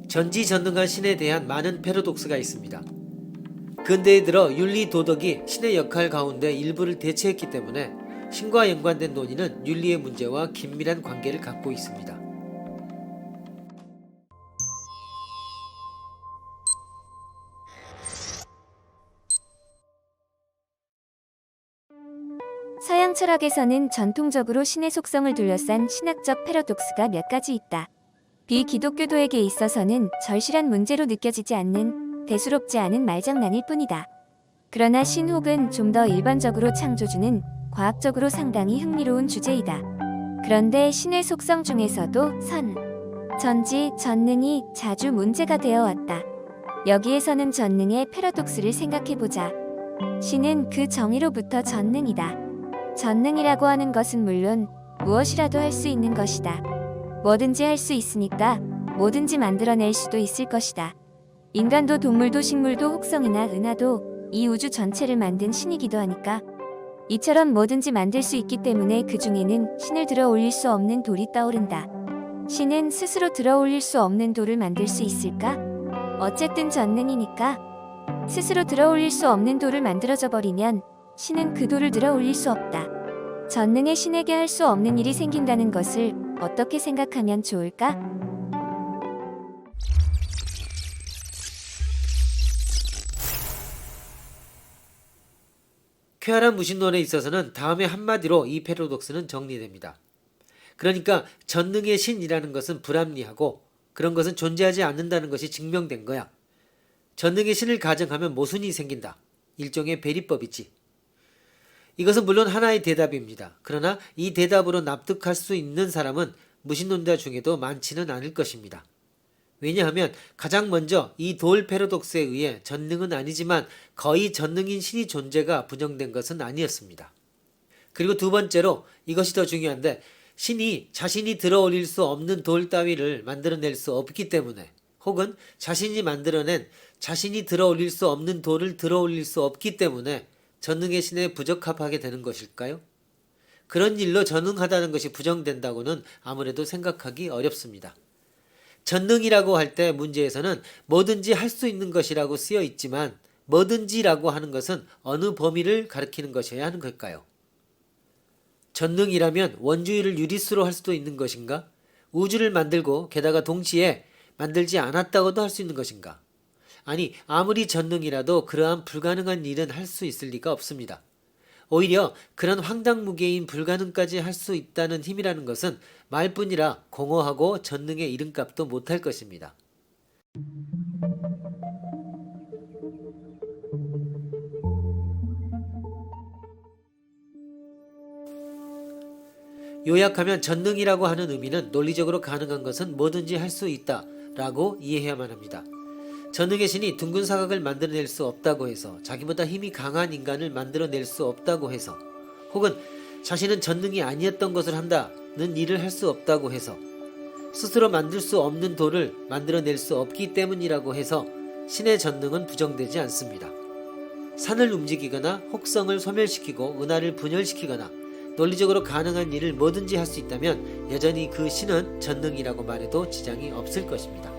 전지전능한 신에 대한 많은 패러독스가 있습니다. 근대에 들어 윤리 도덕이 신의 역할 가운데 일부를 대체했기 때문에 신과 연관된 논의는 윤리의 문제와 긴밀한 관계를 갖고 있습니다. 서양 철학에서는 전통적으로 신의 속성을 둘러싼 신학적 패러독스가 몇 가지 있다. 비기독교도에게 있어서는 절실한 문제로 느껴지지 않는 대수롭지 않은 말장난일 뿐이다. 그러나 신 혹은 좀 더 일반적으로 창조주는 과학적으로 상당히 흥미로운 주제이다. 그런데 신의 속성 중에서도 선, 전지, 전능이 자주 문제가 되어 왔다. 여기에서는 전능의 패러독스를 생각해보자. 신은 그 정의로부터 전능이다. 전능이라고 하는 것은 물론 무엇이라도 할 수 있는 것이다. 뭐든지 할 수 있으니까 뭐든지 만들어낼 수도 있을 것이다. 인간도 동물도 식물도 혹성이나 은하도 이 우주 전체를 만든 신이기도 하니까 이처럼 뭐든지 만들 수 있기 때문에 그 중에는 신을 들어 올릴 수 없는 돌이 떠오른다. 신은 스스로 들어 올릴 수 없는 돌을 만들 수 있을까? 어쨌든 전능이니까 스스로 들어 올릴 수 없는 돌을 만들어져 버리면 신은 그 돌을 들어 올릴 수 없다. 전능의 신에게 할 수 없는 일이 생긴다는 것을 어떻게 생각하면 좋을까? 쾌활한 무신론에 있어서는 다음의 한마디로 이 패러독스는 정리됩니다. 그러니까 전능의 신이라는 것은 불합리하고 그런 것은 존재하지 않는다는 것이 증명된 거야. 전능의 신을 가정하면 모순이 생긴다. 일종의 배리법이지. 이것은 물론 하나의 대답입니다. 그러나 이 대답으로 납득할 수 있는 사람은 무신론자 중에도 많지는 않을 것입니다. 왜냐하면 가장 먼저 이 돌 패러독스에 의해 전능은 아니지만 거의 전능인 신이 존재가 부정된 것은 아니었습니다. 그리고 두 번째로 이것이 더 중요한데 신이 자신이 들어 올릴 수 없는 돌 따위를 만들어낼 수 없기 때문에 혹은 자신이 만들어낸 자신이 들어 올릴 수 없는 돌을 들어 올릴 수 없기 때문에 전능의 신에 부적합하게 되는 것일까요? 그런 일로 전능하다는 것이 부정된다고는 아무래도 생각하기 어렵습니다. 전능이라고 할 때 문제에서는 뭐든지 할 수 있는 것이라고 쓰여 있지만 뭐든지라고 하는 것은 어느 범위를 가리키는 것이어야 하는 걸까요? 전능이라면 원주율을 유리수로 할 수도 있는 것인가? 우주를 만들고 게다가 동시에 만들지 않았다고도 할 수 있는 것인가? 아니 아무리 전능이라도 그러한 불가능한 일은 할 수 있을 리가 없습니다. 오히려 그런 황당무계인 불가능까지 할 수 있다는 힘이라는 것은 말뿐이라 공허하고 전능의 이름값도 못할 것입니다. 요약하면 전능이라고 하는 의미는 논리적으로 가능한 것은 뭐든지 할 수 있다 라고 이해해야만 합니다. 전능의 신이 둥근 사각을 만들어낼 수 없다고 해서 자기보다 힘이 강한 인간을 만들어낼 수 없다고 해서 혹은 자신은 전능이 아니었던 것을 한다는 일을 할 수 없다고 해서 스스로 만들 수 없는 돌을 만들어낼 수 없기 때문이라고 해서 신의 전능은 부정되지 않습니다. 산을 움직이거나 혹성을 소멸시키고 은하를 분열시키거나 논리적으로 가능한 일을 뭐든지 할 수 있다면 여전히 그 신은 전능이라고 말해도 지장이 없을 것입니다.